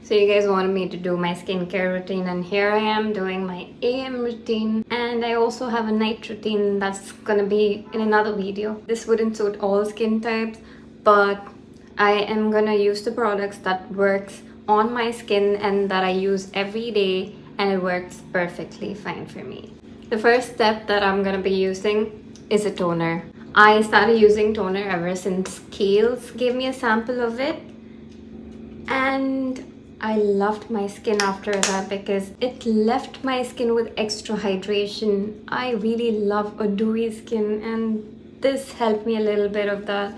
So you guys wanted me to do my skincare routine, and here I am doing my AM routine. And I also have a night routine that's gonna be in another video. This wouldn't suit all skin types, but I am gonna use the products that works on my skin and that I use every day, and it works perfectly fine for me. The first step that I'm gonna be using is a toner. I started using toner ever since Kiehl's gave me a sample of it, and I loved my skin after that because it left my skin with extra hydration. I really love a dewy skin, and this helped me a little bit of that.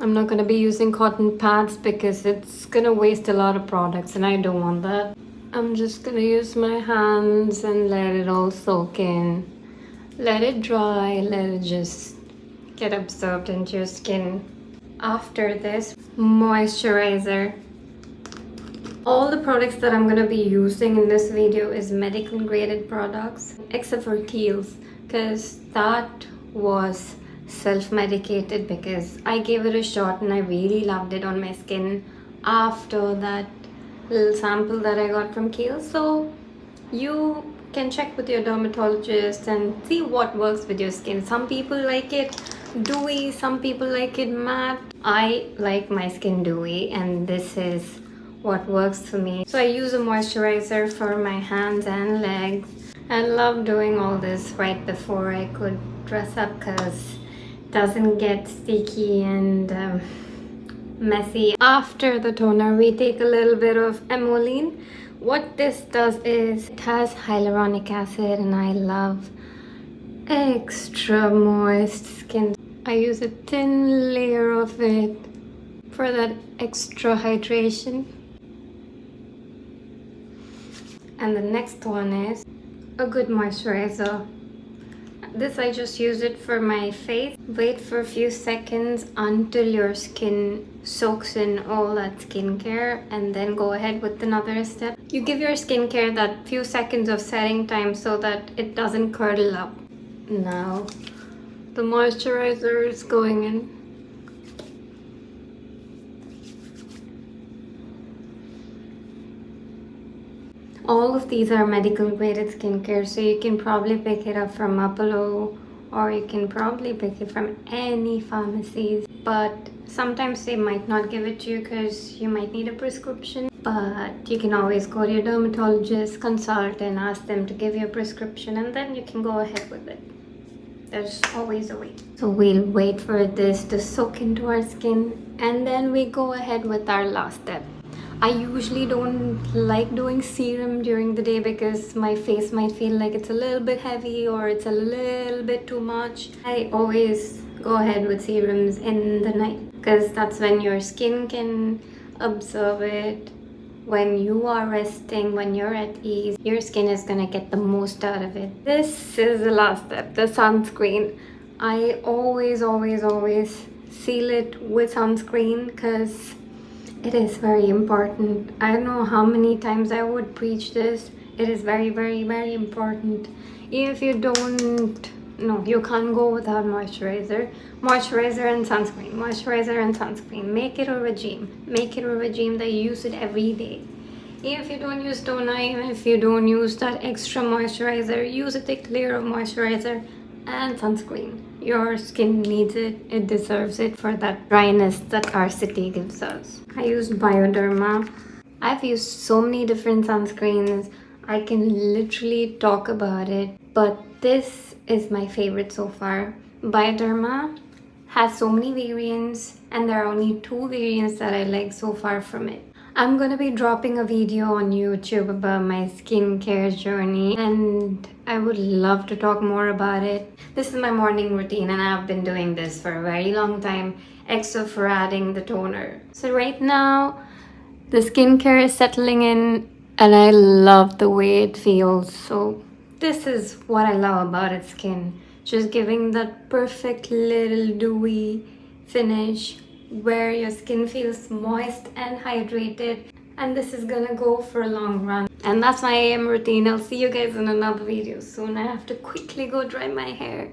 I'm not going to be using cotton pads because it's going to waste a lot of products and I don't want that. I'm just going to use my hands and let it all soak in. Let it dry, let it just get absorbed into your skin. After this, moisturizer. All the products that I'm going to be using in this video is medical graded products, except for Kiehl's, because that was self-medicated because I gave it a shot and I really loved it on my skin after that little sample that I got from Kiehl's. So you can check with your dermatologist and see what works with your skin. Some people like it dewy, some people like it matte. I like my skin dewy, and this is what works for me. So I use a moisturizer for my hands and legs. I love doing all this right before I could dress up because it doesn't get sticky and messy. After the toner, we take a little bit of emollient. What this does is it has hyaluronic acid, and I love extra moist skin. I use a thin layer of it for that extra hydration. And the next one is a good moisturizer. This I just use it for my face. Wait for a few seconds until your skin soaks in all that skincare, and then go ahead with another step. You give your skincare that few seconds of setting time so that it doesn't curdle up. Now the moisturizer is going in. All of these are medical graded skincare, so you can probably pick it up from Apollo, or you can probably pick it from any pharmacies. But sometimes they might not give it to you because you might need a prescription. But you can always go to your dermatologist, consult, and ask them to give you a prescription, and then you can go ahead with it. There's always a way. So we'll wait for this to soak into our skin, and then we go ahead with our last step. I usually don't like doing serum during the day because my face might feel like it's a little bit heavy or it's a little bit too much. I always go ahead with serums in the night because that's when your skin can absorb it. When you are resting, when you're at ease, your skin is gonna get the most out of it. This is the last step, the sunscreen. I always seal it with sunscreen because it is very important. I don't know how many times I would preach this. It is very important. If you don't, no, you can't go without moisturizer. Moisturizer and sunscreen. Moisturizer and sunscreen. Make it a regime. Make it a regime that you use it every day. If you don't use toner, even if you don't use that extra moisturizer, use a thick layer of moisturizer and sunscreen. Your skin needs it. It deserves it for that dryness that our city gives us. I use Bioderma. I've used so many different sunscreens. I can literally talk about it, but this is my favorite so far. Bioderma has so many variants, and there are only 2 variants that I like so far from it. I'm gonna be dropping a video on YouTube about my skincare journey, and I would love to talk more about it. This is my morning routine, and I've been doing this for a very long time, except for adding the toner. So right now, the skincare is settling in, and I love the way it feels. So this is what I love about its skin. Just giving that perfect little dewy finish where your skin feels moist and hydrated, and this is gonna go for a long run. And that's my AM routine. I'll see you guys in another video soon. I have to quickly go dry my hair.